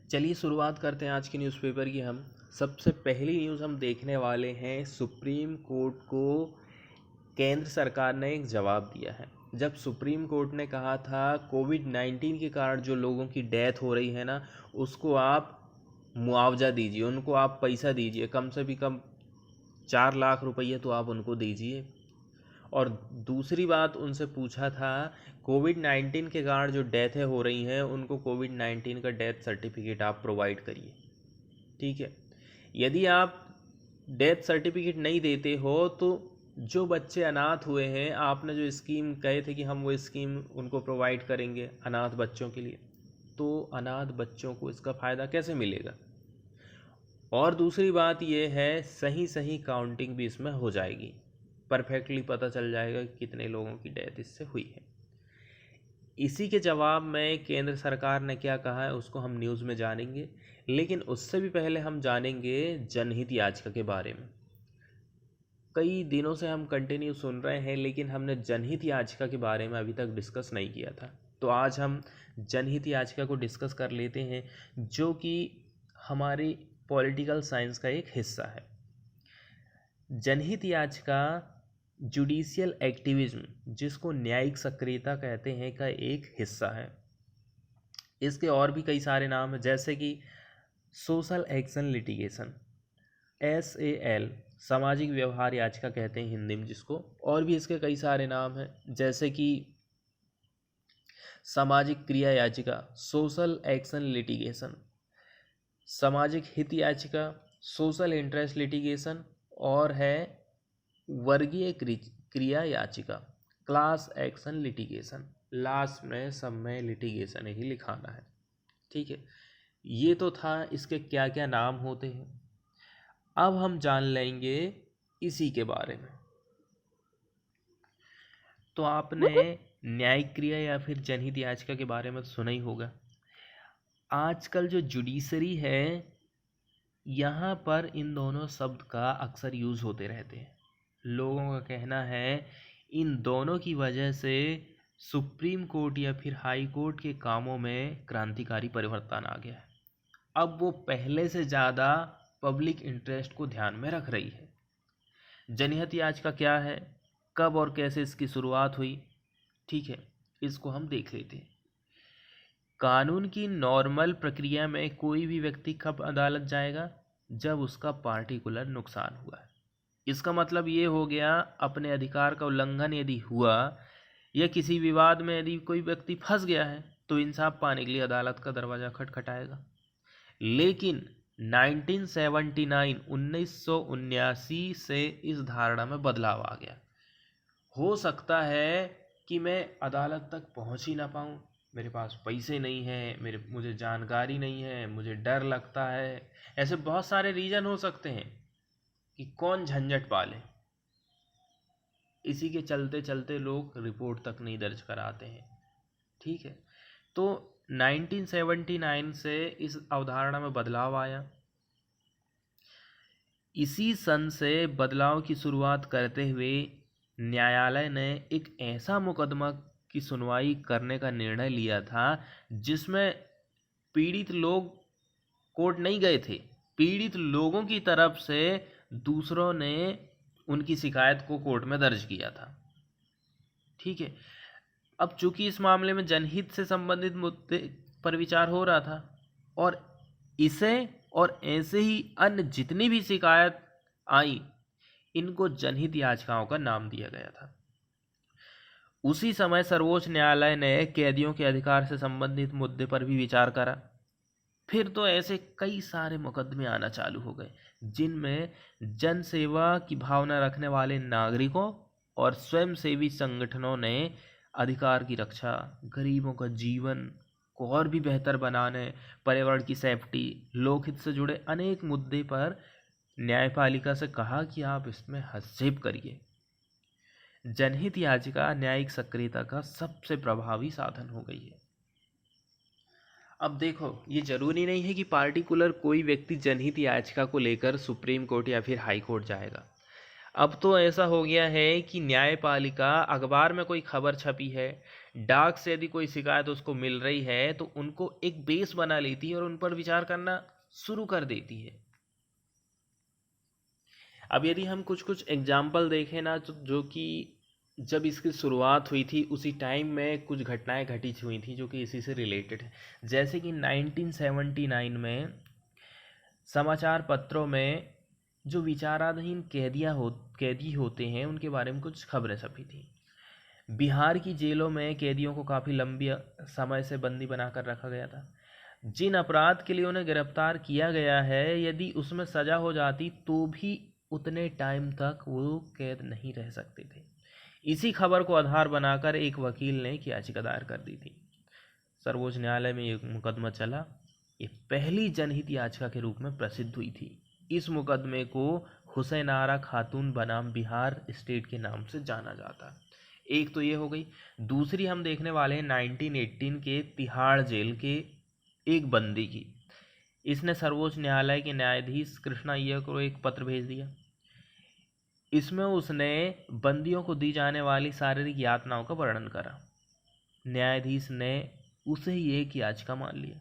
चलिए शुरुआत करते हैं आज की न्यूज़पेपर की। हम सबसे पहली न्यूज़ हम देखने वाले हैं, सुप्रीम कोर्ट को केंद्र सरकार ने एक जवाब दिया है। जब सुप्रीम कोर्ट ने कहा था कोविड-19 के कारण जो लोगों की डेथ हो रही है ना, उसको आप मुआवजा दीजिए, उनको आप पैसा दीजिए, कम से भी कम 4 लाख रुपये तो आप उनको दीजिए। और दूसरी बात उनसे पूछा था, कोविड-19 के कारण जो डेथें हो रही हैं उनको कोविड-19 का डेथ सर्टिफिकेट आप प्रोवाइड करिए। ठीक है, यदि आप डेथ सर्टिफिकेट नहीं देते हो तो जो बच्चे अनाथ हुए हैं, आपने जो स्कीम कहे थे कि हम वो स्कीम उनको प्रोवाइड करेंगे अनाथ बच्चों के लिए, तो अनाथ बच्चों को इसका फ़ायदा कैसे मिलेगा। और दूसरी बात ये है, सही सही काउंटिंग भी इसमें हो जाएगी, परफेक्टली पता चल जाएगा कि कितने लोगों की डेथ इससे हुई है। इसी के जवाब में केंद्र सरकार ने क्या कहा है उसको हम न्यूज़ में जानेंगे, लेकिन उससे भी पहले हम जानेंगे जनहित याचिका के बारे में। कई दिनों से हम कंटिन्यू सुन रहे हैं, लेकिन हमने जनहित याचिका के बारे में अभी तक डिस्कस नहीं किया था। तो आज हम जनहित याचिका को डिस्कस कर लेते हैं, जो कि हमारी पॉलिटिकल साइंस का एक हिस्सा है। जनहित याचिका जुडिशियल एक्टिविज्म, जिसको न्यायिक सक्रियता कहते हैं, का एक हिस्सा है। इसके और भी कई सारे नाम हैं, जैसे कि सोशल एक्शन लिटिगेशन, SAL, सामाजिक व्यवहार याचिका कहते हैं हिंदी में जिसको। और भी इसके कई सारे नाम हैं, जैसे कि सामाजिक क्रिया याचिका, सोशल एक्शन लिटिगेशन, सामाजिक हित याचिका, सोशल इंटरेस्ट लिटिगेशन, और है वर्गीय क्रिया याचिका, क्लास एक्शन लिटिगेशन। लास्ट में सब में लिटिगेशन ही लिखाना है। ठीक है, ये तो था इसके क्या क्या नाम होते हैं। अब हम जान लेंगे इसी के बारे में। तो आपने न्यायिक क्रिया या फिर जनहित याचिका के बारे में तो सुना ही होगा। आजकल जो जुडिशरी है, यहाँ पर इन दोनों शब्द का अक्सर यूज़ होते रहते हैं। लोगों का कहना है इन दोनों की वजह से सुप्रीम कोर्ट या फिर हाई कोर्ट के कामों में क्रांतिकारी परिवर्तन आ गया है। अब वो पहले से ज़्यादा पब्लिक इंटरेस्ट को ध्यान में रख रही है। जनहित याचिका क्या है, कब और कैसे इसकी शुरुआत हुई, ठीक है, इसको हम देख लेते हैं। कानून की नॉर्मल प्रक्रिया में कोई भी व्यक्ति कब अदालत जाएगा, जब उसका पार्टिकुलर नुकसान हुआ है। इसका मतलब ये हो गया, अपने अधिकार का उल्लंघन यदि हुआ या किसी विवाद में यदि कोई व्यक्ति फंस गया है, तो इंसाफ पाने के लिए अदालत का दरवाज़ा खटखटाएगा। लेकिन 1979 से इस धारणा में बदलाव आ गया। हो सकता है कि मैं अदालत तक पहुंच ही ना पाऊं, मेरे पास पैसे नहीं हैं, मुझे जानकारी नहीं है, मुझे डर लगता है। ऐसे बहुत सारे रीज़न हो सकते हैं कि कौन झंझट पाले। इसी के चलते चलते लोग रिपोर्ट तक नहीं दर्ज कराते हैं। ठीक है, तो 1979 से इस अवधारणा में बदलाव आया। इसी सन से बदलाव की शुरुआत करते हुए न्यायालय ने एक ऐसा मुकदमा की सुनवाई करने का निर्णय लिया था जिसमें पीड़ित लोग कोर्ट नहीं गए थे। पीड़ित लोगों की तरफ से दूसरों ने उनकी शिकायत को कोर्ट में दर्ज किया था। ठीक है, अब चूंकि इस मामले में जनहित से संबंधित मुद्दे पर विचार हो रहा था, और इसे और ऐसे ही अन्य जितनी भी शिकायत आई, इनको जनहित याचिकाओं का नाम दिया गया था। उसी समय सर्वोच्च न्यायालय ने कैदियों के अधिकार से संबंधित मुद्दे पर भी विचार करा। फिर तो ऐसे कई सारे मुकदमे आना चालू हो गए, जिनमें जन सेवा की भावना रखने वाले नागरिकों और स्वयंसेवी संगठनों ने अधिकार की रक्षा, गरीबों का जीवन को और भी बेहतर बनाने, पर्यावरण की सेफ्टी, लोकहित से जुड़े अनेक मुद्दे पर न्यायपालिका से कहा कि आप इसमें हस्तक्षेप करिए। जनहित याचिका न्यायिक सक्रियता का सबसे प्रभावी साधन हो गई है। अब देखो, ये जरूरी नहीं है कि पार्टिकुलर कोई व्यक्ति जनहित याचिका को लेकर सुप्रीम कोर्ट या फिर हाई कोर्ट जाएगा। अब तो ऐसा हो गया है कि न्यायपालिका, अखबार में कोई खबर छपी है, डाक से यदि कोई शिकायत उसको मिल रही है तो उनको एक बेस बना लेती है और उन पर विचार करना शुरू कर देती है। अब यदि हम कुछ कुछ एग्जाम्पल देखें ना, तो जो कि जब इसकी शुरुआत हुई थी उसी टाइम में कुछ घटनाएं घटी हुई थी जो कि इसी से रिलेटेड है। जैसे कि 1979 में समाचार पत्रों में जो विचाराधीन कैदी होते हैं उनके बारे में कुछ खबरें छपी थी। बिहार की जेलों में कैदियों को काफ़ी लंबी समय से बंदी बनाकर रखा गया था। जिन अपराध के लिए उन्हें गिरफ्तार किया गया है, यदि उसमें सजा हो जाती तो भी उतने टाइम तक वो कैद नहीं रह सकते थे। इसी खबर को आधार बनाकर एक वकील ने एक याचिका दायर कर दी थी। सर्वोच्च न्यायालय में ये मुकदमा चला। ये पहली जनहित याचिका के रूप में प्रसिद्ध हुई थी। इस मुकदमे को हुसैन आरा खातून बनाम बिहार स्टेट के नाम से जाना जाता है। एक तो ये हो गई। दूसरी हम देखने वाले हैं 1918 के तिहाड़ जेल के एक बंदी की। इसने सर्वोच्च न्यायालय के न्यायाधीश कृष्णा अय्यर को एक पत्र भेज दिया। इसमें उसने बंदियों को दी जाने वाली शारीरिक यातनाओं का वर्णन करा। न्यायाधीश ने उसे ही एक याचिका मान लिया।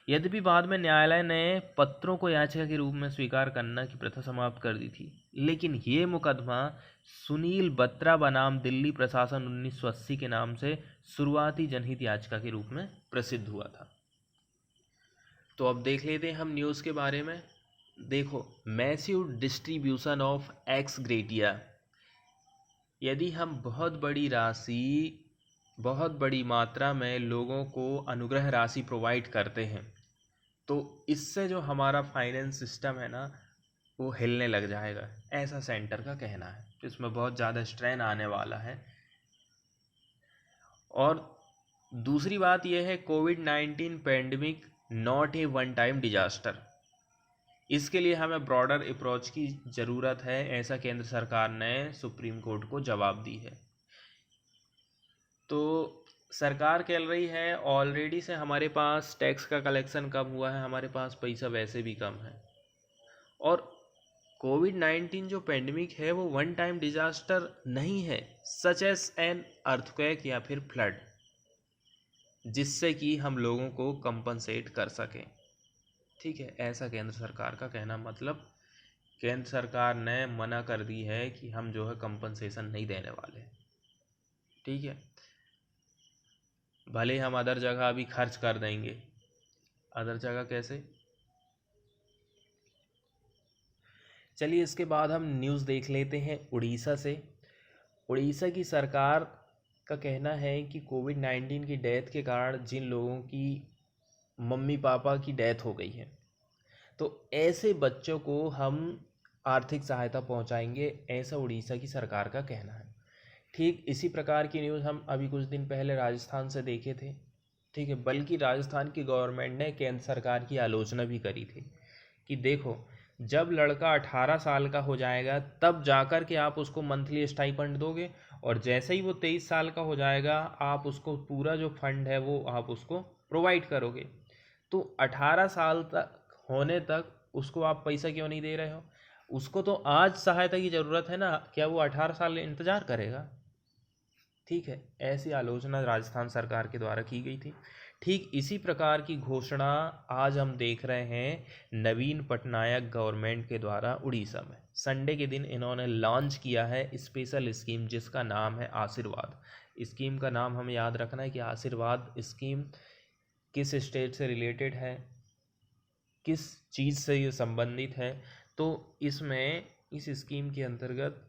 यद्यपि बाद में न्यायालय ने पत्रों को याचिका के रूप में स्वीकार करना की प्रथा समाप्त कर दी थी, लेकिन ये मुकदमा सुनील बत्रा बनाम दिल्ली प्रशासन 1980 के नाम से शुरुआती जनहित याचिका के रूप में प्रसिद्ध हुआ था। तो अब देख लेते हैं हम न्यूज़ के बारे में। देखो, massive distribution of x gratia. यदि हम बहुत बड़ी राशि, बहुत बड़ी मात्रा में लोगों को अनुग्रह राशि प्रोवाइड करते हैं तो इससे जो हमारा फाइनेंस सिस्टम है ना वो हिलने लग जाएगा, ऐसा सेंटर का कहना है। तो इसमें बहुत ज़्यादा स्ट्रेन आने वाला है। और दूसरी बात यह है, COVID pandemic not a one time disaster. इसके लिए हमें ब्रॉडर अप्रोच की ज़रूरत है, ऐसा केंद्र सरकार ने सुप्रीम कोर्ट को जवाब दी है। तो सरकार कह रही है ऑलरेडी से हमारे पास टैक्स का कलेक्शन कम हुआ है, हमारे पास पैसा वैसे भी कम है, और कोविड-19 जो पेंडेमिक है वो वन टाइम डिजास्टर नहीं है, सच एस एन अर्थक्वेक या फिर फ्लड, जिससे कि हम लोगों को कंपनसेट कर सकें। ठीक है, ऐसा केंद्र सरकार का कहना। मतलब केंद्र सरकार ने मना कर दी है कि हम जो है कंपनसेशन नहीं देने वाले। ठीक है, भले हम अदर जगह अभी खर्च कर देंगे। अदर जगह कैसे? चलिए इसके बाद हम न्यूज़ देख लेते हैं उड़ीसा से। उड़ीसा की सरकार का कहना है कि कोविड-19 की डेथ के कारण जिन लोगों की मम्मी पापा की डेथ हो गई है तो ऐसे बच्चों को हम आर्थिक सहायता पहुंचाएंगे, ऐसा उड़ीसा की सरकार का कहना है। ठीक इसी प्रकार की न्यूज़ हम अभी कुछ दिन पहले राजस्थान से देखे थे। ठीक है, बल्कि राजस्थान की गवर्नमेंट ने केंद्र सरकार की आलोचना भी करी थी कि देखो, जब लड़का 18 साल का हो जाएगा तब जाकर के आप उसको मंथली स्टाइपेंड दोगे, और जैसे ही वो 23 साल का हो जाएगा आप उसको पूरा जो फंड है वो आप उसको प्रोवाइड करोगे। तो 18 साल तक होने तक उसको आप पैसा क्यों नहीं दे रहे हो? उसको तो आज सहायता की ज़रूरत है ना, क्या वो 18 साल इंतज़ार करेगा? ठीक है, ऐसी आलोचना राजस्थान सरकार के द्वारा की गई थी। ठीक इसी प्रकार की घोषणा आज हम देख रहे हैं नवीन पटनायक गवर्नमेंट के द्वारा उड़ीसा में। संडे के दिन इन्होंने लॉन्च किया है स्पेशल स्कीम जिसका नाम है आशीर्वाद। स्कीम का नाम हमें याद रखना है कि आशीर्वाद स्कीम किस स्टेट से रिलेटेड है, किस चीज़ से ये संबंधित है। तो इसमें इस स्कीम के अंतर्गत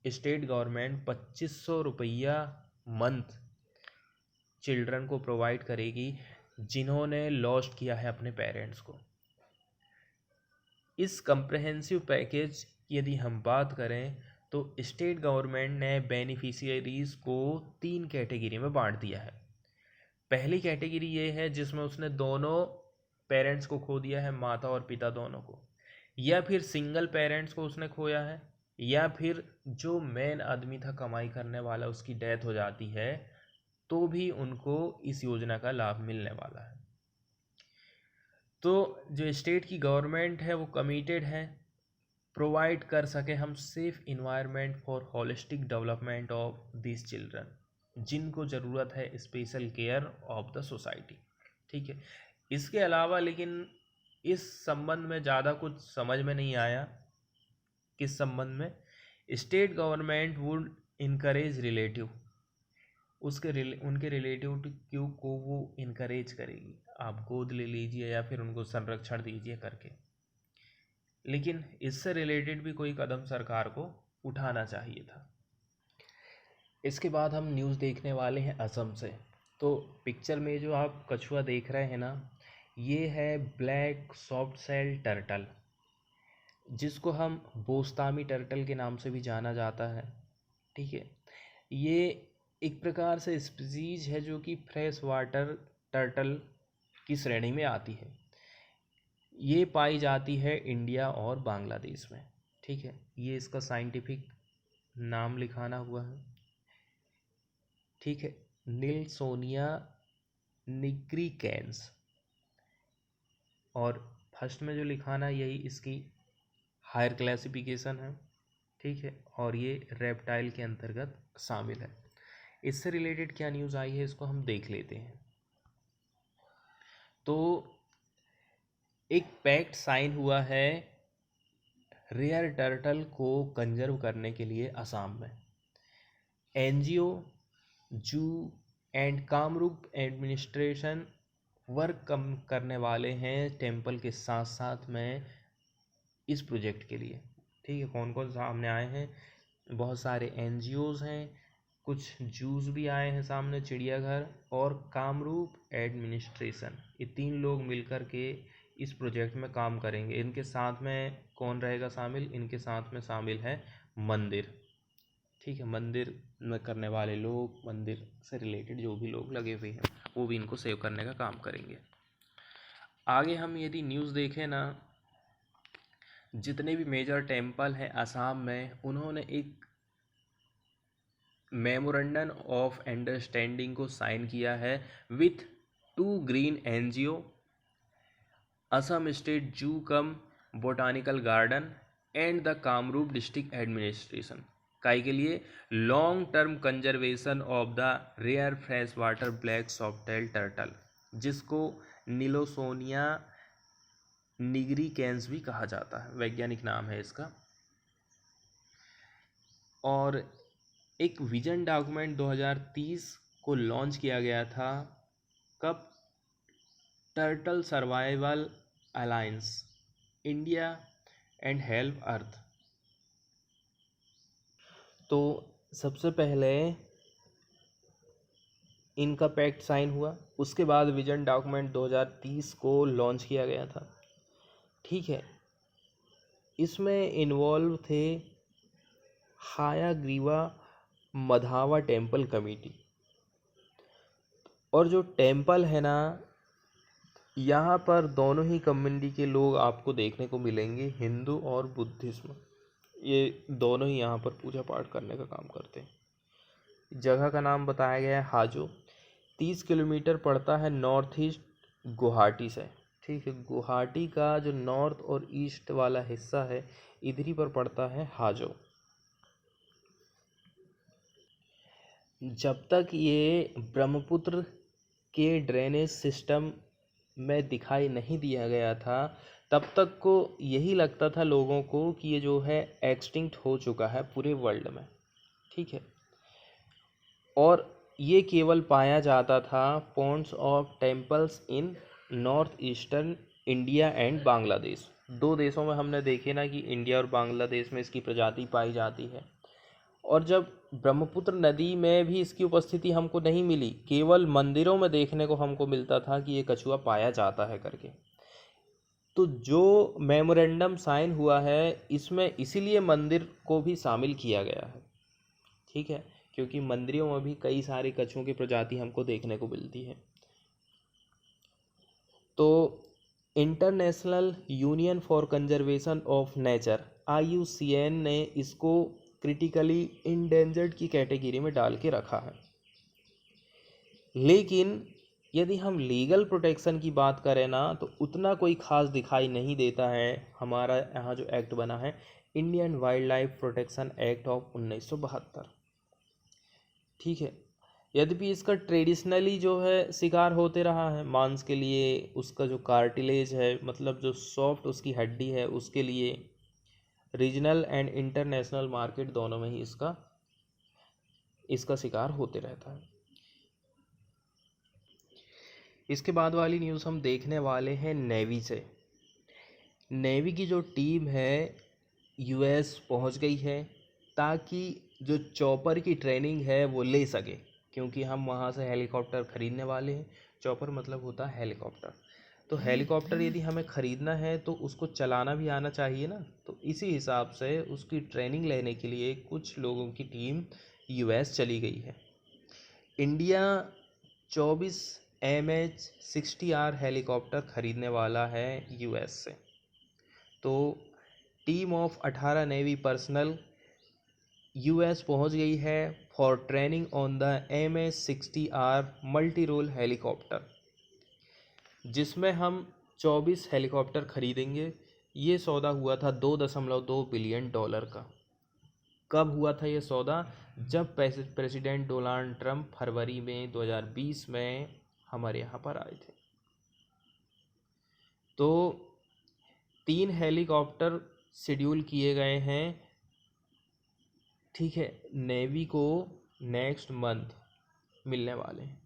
स्टेट गवर्नमेंट 2500 रुपया मंथ चिल्ड्रन को प्रोवाइड करेगी जिन्होंने लॉस्ट किया है अपने पेरेंट्स को। इस कंप्रहेंसिव पैकेज यदि हम बात करें तो स्टेट गवर्नमेंट ने बेनिफिशियरीज़ को 3 कैटेगरी में बांट दिया है। पहली कैटेगरी ये है जिसमें उसने दोनों पेरेंट्स को खो दिया है, माता और पिता दोनों को, या फिर सिंगल पेरेंट्स को उसने खोया है, या फिर जो मेन आदमी था कमाई करने वाला उसकी डेथ हो जाती है तो भी उनको इस योजना का लाभ मिलने वाला है। तो जो स्टेट की गवर्नमेंट है वो कमिटेड है प्रोवाइड कर सके हम safe environment for holistic development of this children, जिनको ज़रूरत है special care of the society. ठीक है, इसके अलावा लेकिन इस संबंध में ज़्यादा कुछ समझ में नहीं आया। किस संबंध में? State government would encourage relative, उनके रिलेटिव क्यों को वो इनकरेज करेगी, आप गोद ले लीजिए या फिर उनको संरक्षण दीजिए करके। लेकिन इससे रिलेटेड भी कोई कदम सरकार को उठाना चाहिए था। इसके बाद हम न्यूज़ देखने वाले हैं असम से। तो पिक्चर में जो आप कछुआ देख रहे हैं ना, ये है ब्लैक सॉफ्ट सेल टर्टल, जिसको हम बोस्तामी टर्टल के नाम से भी जाना जाता है। ठीक है, ये एक प्रकार से स्पीसीज है जो कि फ्रेश वाटर टर्टल की श्रेणी में आती है। ये पाई जाती है इंडिया और बांग्लादेश में। ठीक है, ये इसका साइंटिफिक नाम लिखाना हुआ है। ठीक है, निल्सोनिया निग्रिकेंस, और फर्स्ट में जो लिखाना यही इसकी हायर क्लासिफिकेशन है। ठीक है, और ये रेप्टाइल के अंतर्गत शामिल है। इससे रिलेटेड क्या न्यूज़ आई है इसको हम देख लेते हैं। तो एक पैक्ट साइन हुआ है रेयर टर्टल को कंजर्व करने के लिए असम में। एनजीओ, जू एंड कामरूप एडमिनिस्ट्रेशन वर्क कम करने वाले हैं टेम्पल के साथ साथ में इस प्रोजेक्ट के लिए। ठीक है, कौन कौन सामने आए हैं? बहुत सारे एनजीओज हैं, कुछ जूस भी आए हैं सामने, चिड़ियाघर और कामरूप एडमिनिस्ट्रेशन, ये 3 लोग मिलकर के इस प्रोजेक्ट में काम करेंगे। इनके साथ में कौन रहेगा शामिल? इनके साथ में शामिल है मंदिर। ठीक है, मंदिर में करने वाले लोग, मंदिर से रिलेटेड जो भी लोग लगे हुए हैं वो भी इनको सेव करने का काम करेंगे। आगे हम यदि न्यूज़ देखें ना, जितने भी मेजर टेम्पल हैं असम में, उन्होंने एक मेमोरेंडम ऑफ अंडरस्टैंडिंग को साइन किया है with 2 green NGO, Assam state zoo cum botanical garden and the Kamrup district administration, काई के लिए long term conservation of the rare fresh water black softshell turtle, जिसको निलोसोनिया निग्रिकेंस भी कहा जाता है, वैज्ञानिक नाम है इसका। और एक विजन डॉक्यूमेंट 2030 को लॉन्च किया गया था। कब? Turtle survival alliance India and help earth. तो सबसे पहले इनका पैक्ट साइन हुआ, उसके बाद विजन डॉक्यूमेंट 2030 को लॉन्च किया गया था। ठीक है, इसमें इन्वॉल्व थे हायाग्रीवा मधावा टेम्पल कमेटी, और जो टेम्पल है ना, यहाँ पर दोनों ही कम्युनिटी के लोग आपको देखने को मिलेंगे, हिंदू और बुद्धिज्म, ये दोनों ही यहाँ पर पूजा पाठ करने का काम करते हैं। जगह का नाम बताया गया है हाजो, 30 किलोमीटर पड़ता है नॉर्थ ईस्ट गुवाहाटी से। ठीक है, गुवाहाटी का जो नॉर्थ और ईस्ट वाला हिस्सा है इधर ही पर पड़ता है हाजो। जब तक ये ब्रह्मपुत्र के ड्रेनेज सिस्टम में दिखाई नहीं दिया गया था, तब तक को यही लगता था लोगों को कि ये जो है एक्सटिंक्ट हो चुका है पूरे वर्ल्ड में। ठीक है, और ये केवल पाया जाता था ponds of temples in north eastern India and Bangladesh. 2 देशों में हमने देखे ना कि इंडिया और बांग्लादेश में इसकी प्रजाति पाई जाती है। और जब ब्रह्मपुत्र नदी में भी इसकी उपस्थिति हमको नहीं मिली, केवल मंदिरों में देखने को हमको मिलता था कि ये कछुआ पाया जाता है करके। तो जो मेमोरेंडम साइन हुआ है इसमें इसीलिए मंदिर को भी शामिल किया गया है। ठीक है, क्योंकि मंदिरों में भी कई सारे कछुओं की प्रजाति हमको देखने को मिलती है। तो international union for conservation of nature IUCN ने इसको क्रिटिकली इंडेंजर्ड की कैटेगरी में डाल के रखा है। लेकिन यदि हम लीगल प्रोटेक्शन की बात करें ना, तो उतना कोई ख़ास दिखाई नहीं देता है। हमारा यहाँ जो एक्ट बना है Indian wild life protection act of 1972। ठीक है, यद्यपि इसका ट्रेडिशनली जो है शिकार होते रहा है मांस के लिए, उसका जो कार्टिलेज है मतलब जो सॉफ्ट उसकी हड्डी है उसके लिए रीजनल एंड इंटरनेशनल मार्केट दोनों में ही इसका शिकार होते रहता है। इसके बाद वाली न्यूज़ हम देखने वाले हैं नेवी से। नेवी की जो टीम है यूएस पहुंच गई है ताकि जो चॉपर की ट्रेनिंग है वो ले सके, क्योंकि हम वहां से हेलीकॉप्टर खरीदने वाले हैं। चॉपर मतलब होता है हेलीकॉप्टर। तो हेलीकॉप्टर यदि हमें ख़रीदना है तो उसको चलाना भी आना चाहिए ना, तो इसी हिसाब से उसकी ट्रेनिंग लेने के लिए कुछ लोगों की टीम यूएस चली गई है। इंडिया 24 MH-60R हेलीकॉप्टर खरीदने वाला है यूएस से। तो team of 18 navy personnel US पहुंच गई है for training on the MH-60R multi role helicopter, जिसमें हम 24 हेलीकॉप्टर खरीदेंगे। ये सौदा हुआ था $2.2 बिलियन का। कब हुआ था ये सौदा? जब प्रेसिडेंट डोनाल्ड ट्रंप फरवरी में 2020 में हमारे यहाँ पर आए थे। तो 3 हेलीकॉप्टर शेड्यूल किए गए हैं, ठीक है, नेवी को नेक्स्ट मंथ मिलने वाले हैं,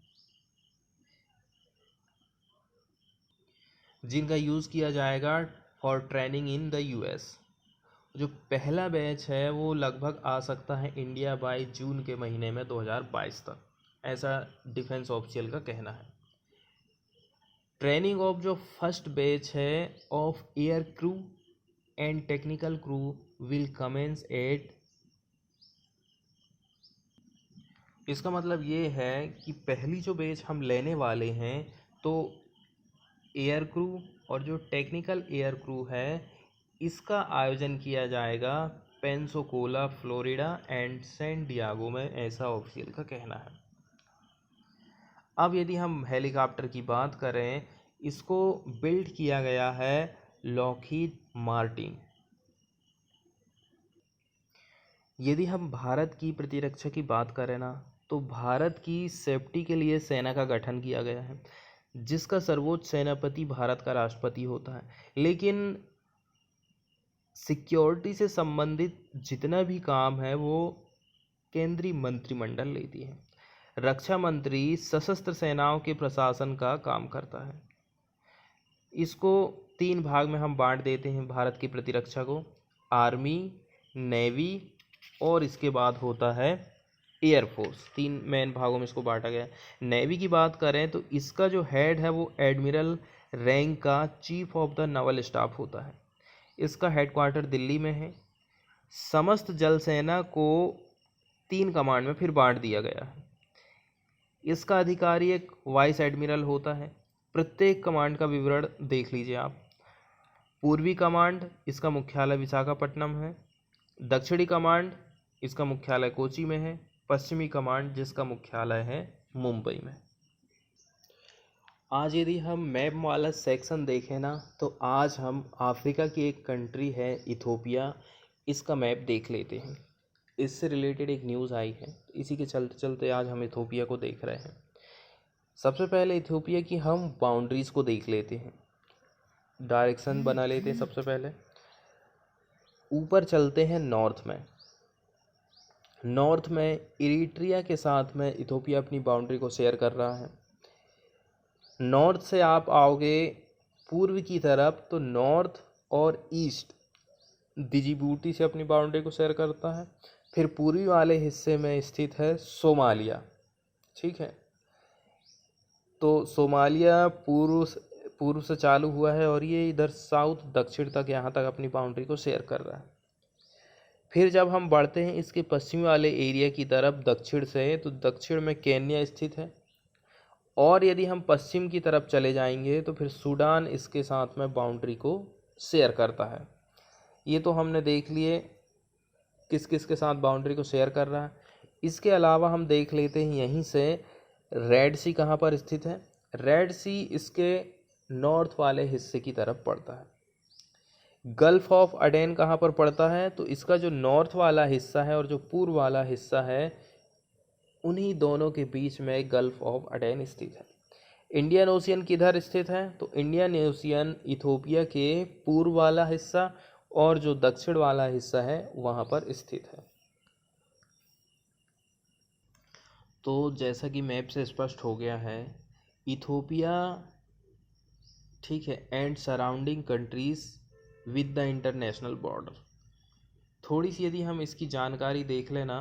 जिनका यूज़ किया जाएगा for training in the US. जो पहला बैच है वो लगभग आ सकता है इंडिया बाय जून के महीने में 2022 तक, ऐसा डिफेंस ऑफिशियल का कहना है। ट्रेनिंग ऑफ जो फर्स्ट बैच है of air crew and technical crew will commence at. इसका मतलब ये है कि पहली जो बैच हम लेने वाले हैं तो एयर क्रू और जो टेक्निकल एयर क्रू है इसका आयोजन किया जाएगा पेंसोकोला फ्लोरिडा एंड सैन डियागो में, ऐसा ऑफिशियल का कहना है। अब यदि हम हेलीकॉप्टर की बात करें, इसको बिल्ड किया गया है लॉकहीड मार्टिन। यदि हम भारत की प्रतिरक्षा की बात करें ना, तो भारत की सेफ्टी के लिए सेना का गठन किया गया है, जिसका सर्वोच्च सेनापति भारत का राष्ट्रपति होता है। लेकिन सिक्योरिटी से संबंधित जितना भी काम है वो केंद्रीय मंत्रिमंडल लेती है। रक्षा मंत्री सशस्त्र सेनाओं के प्रशासन का काम करता है। इसको 3 भाग में हम बांट देते हैं भारत की प्रतिरक्षा को, आर्मी, नेवी और इसके बाद होता है एयरफोर्स। 3 मेन भागों में इसको बांटा गया है। नेवी की बात करें तो इसका जो हेड है वो एडमिरल रैंक का chief of the novel staff होता है। इसका हेडक्वार्टर दिल्ली में है। समस्त जल सेना को 3 कमांड में फिर बांट दिया गया है। इसका अधिकारी एक वाइस एडमिरल होता है। प्रत्येक कमांड का विवरण देख लीजिए आप। पूर्वी कमांड, इसका मुख्यालय विशाखापट्टनम है। दक्षिणी कमांड, इसका मुख्यालय कोची में है। पश्चिमी कमांड, जिसका मुख्यालय है मुंबई में। आज यदि हम मैप वाला सेक्शन देखें ना, तो आज हम अफ्रीका की एक कंट्री है इथोपिया, इसका मैप देख लेते हैं। इससे रिलेटेड एक न्यूज़ आई है, इसी के चलते चलते आज हम इथोपिया को देख रहे हैं। सबसे पहले इथोपिया की हम बाउंड्रीज़ को देख लेते हैं, डायरेक्शन बना लेते हैं। सबसे पहले ऊपर चलते हैं नॉर्थ में। नॉर्थ में इरिट्रिया के साथ में इथोपिया अपनी बाउंड्री को शेयर कर रहा है। नॉर्थ से आप आओगे पूर्व की तरफ तो नॉर्थ और ईस्ट डिजिबूटी से अपनी बाउंड्री को शेयर करता है। फिर पूर्वी वाले हिस्से में स्थित है सोमालिया, ठीक है। तो सोमालिया पूर्व से चालू हुआ है और ये इधर साउथ दक्षिण तक यहाँ तक अपनी बाउंड्री को शेयर कर रहा है। फिर जब हम बढ़ते हैं इसके पश्चिमी वाले एरिया की तरफ दक्षिण से, तो दक्षिण में केन्या स्थित है। और यदि हम पश्चिम की तरफ चले जाएंगे तो फिर सूडान इसके साथ में बाउंड्री को शेयर करता है। ये तो हमने देख लिए किस किस के साथ बाउंड्री को शेयर कर रहा है। इसके अलावा हम देख लेते हैं यहीं से रेड सी कहाँ पर स्थित है। रेड सी इसके नॉर्थ वाले हिस्से की तरफ पड़ता है। गल्फ ऑफ अडेन कहाँ पर पड़ता है? तो इसका जो नॉर्थ वाला हिस्सा है और जो पूर्व वाला हिस्सा है, उन्हीं दोनों के बीच में गल्फ ऑफ अडेन स्थित है। इंडियन ओशियन किधर स्थित है? तो इंडियन ओशियन इथोपिया के पूर्व वाला हिस्सा और जो दक्षिण वाला हिस्सा है वहाँ पर स्थित है। तो जैसा कि मैप से स्पष्ट हो गया है, इथोपिया, ठीक है, and surrounding countries with the international border. थोड़ी सी यदि हम इसकी जानकारी देख लेना,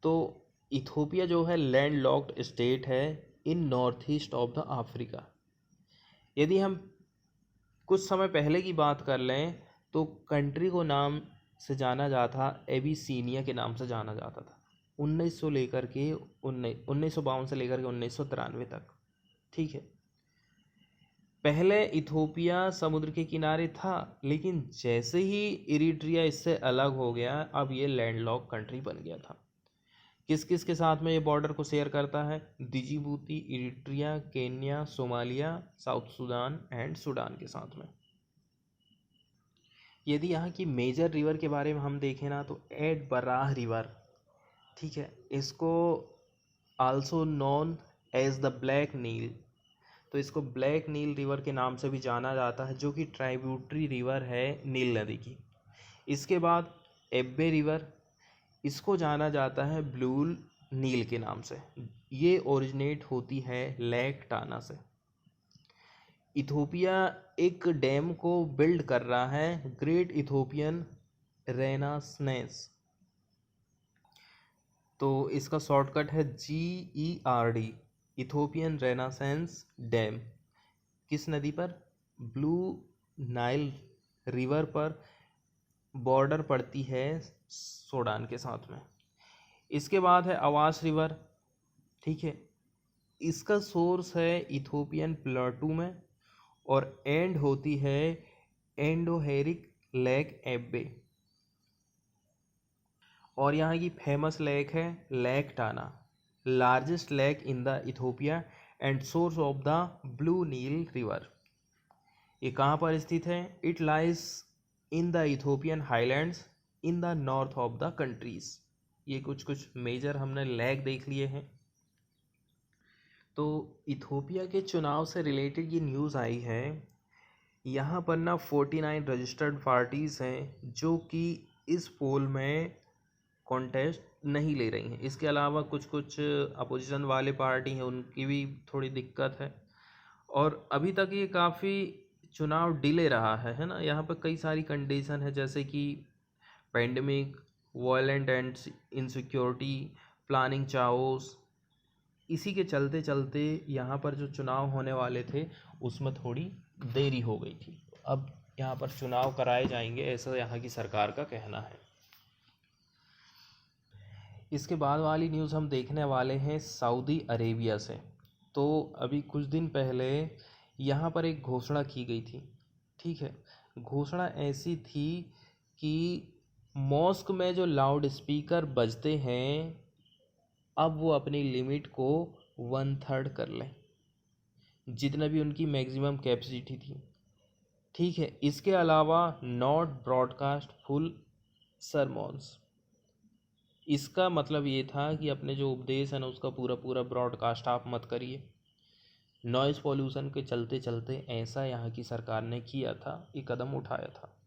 तो इथोपिया जो है लैंड लॉक्ड स्टेट है in north east of the Africa. यदि हम कुछ समय पहले की बात कर लें तो कंट्री को नाम से जाना जाता, एबिसीनिया के नाम से जाना जाता था 1952 से लेकर के 1993 तक, ठीक है। पहले इथोपिया समुद्र के किनारे था, लेकिन जैसे ही इरिट्रिया इससे अलग हो गया, अब ये लैंडलॉक कंट्री बन गया था। किस किस के साथ में ये बॉर्डर को शेयर करता है? Djibouti, Eritrea, Kenya, Somalia, South Sudan and Sudan के साथ में। यदि यहाँ की मेजर रिवर के बारे में हम देखें ना, तो एड बराह रिवर, ठीक है, इसको also known as the Black Nile, तो इसको ब्लैक नील रिवर के नाम से भी जाना जाता है, जो कि ट्राइब्यूटरी रिवर है नील नदी की। इसके बाद एब्बे रिवर, इसको जाना जाता है ब्लू नील के नाम से। ये ओरिजिनेट होती है लेक टाना से। इथोपिया एक डैम को बिल्ड कर रहा है, ग्रेट इथोपियन रेनासेंस, तो इसका शॉर्टकट है GERD, इथोपियन रेनासेंस डैम। किस नदी पर? ब्लू नाइल रिवर पर, बॉर्डर पड़ती है सूडान के साथ में। इसके बाद है आवास रिवर, ठीक है, इसका सोर्स है इथोपियन प्लेटू में और एंड होती है एंडोहेरिक लेक एब्बे। और यहाँ की फेमस लेक है lake Tana, largest lake in the Ethiopia and source of the blue Nile river. ये कहाँ पर स्थित है? It lies in the Ethiopian highlands in the north of the countries. ये कुछ मेजर हमने लेक देख लिए हैं। तो इथोपिया के चुनाव से रिलेटेड ये न्यूज़ आई है, यहाँ पर ना 49 रजिस्टर्ड पार्टीज़ हैं जो कि इस पोल में कॉन्टेस्ट नहीं ले रही हैं। इसके अलावा कुछ अपोजिशन वाले पार्टी हैं, उनकी भी थोड़ी दिक्कत है। और अभी तक ये काफ़ी चुनाव डिले रहा है ना। यहाँ पर कई सारी कंडीशन है, जैसे कि pandemic, violent and insecurity, planning chaos. इसी के चलते चलते यहाँ पर जो चुनाव होने वाले थे उसमें थोड़ी देरी हो गई थी। अब यहाँ पर चुनाव कराए जाएंगे, ऐसा यहाँ की सरकार का कहना है। इसके बाद वाली न्यूज़ हम देखने वाले हैं सऊदी अरेबिया से। तो अभी कुछ दिन पहले यहाँ पर एक घोषणा की गई थी, ठीक है। घोषणा ऐसी थी कि मॉस्क में जो लाउड स्पीकर बजते हैं, अब वो अपनी लिमिट को 1/3 कर लें, जितना भी उनकी मैक्सिमम कैपेसिटी थी, ठीक है। इसके अलावा नॉट ब्रॉडकास्ट फुल सरमॉन्स। इसका मतलब ये था कि अपने जो उपदेश है ना उसका पूरा पूरा ब्रॉडकास्ट आप मत करिए। नॉइज़ पॉल्यूशन के चलते चलते ऐसा यहाँ की सरकार ने किया था, ये कदम उठाया था।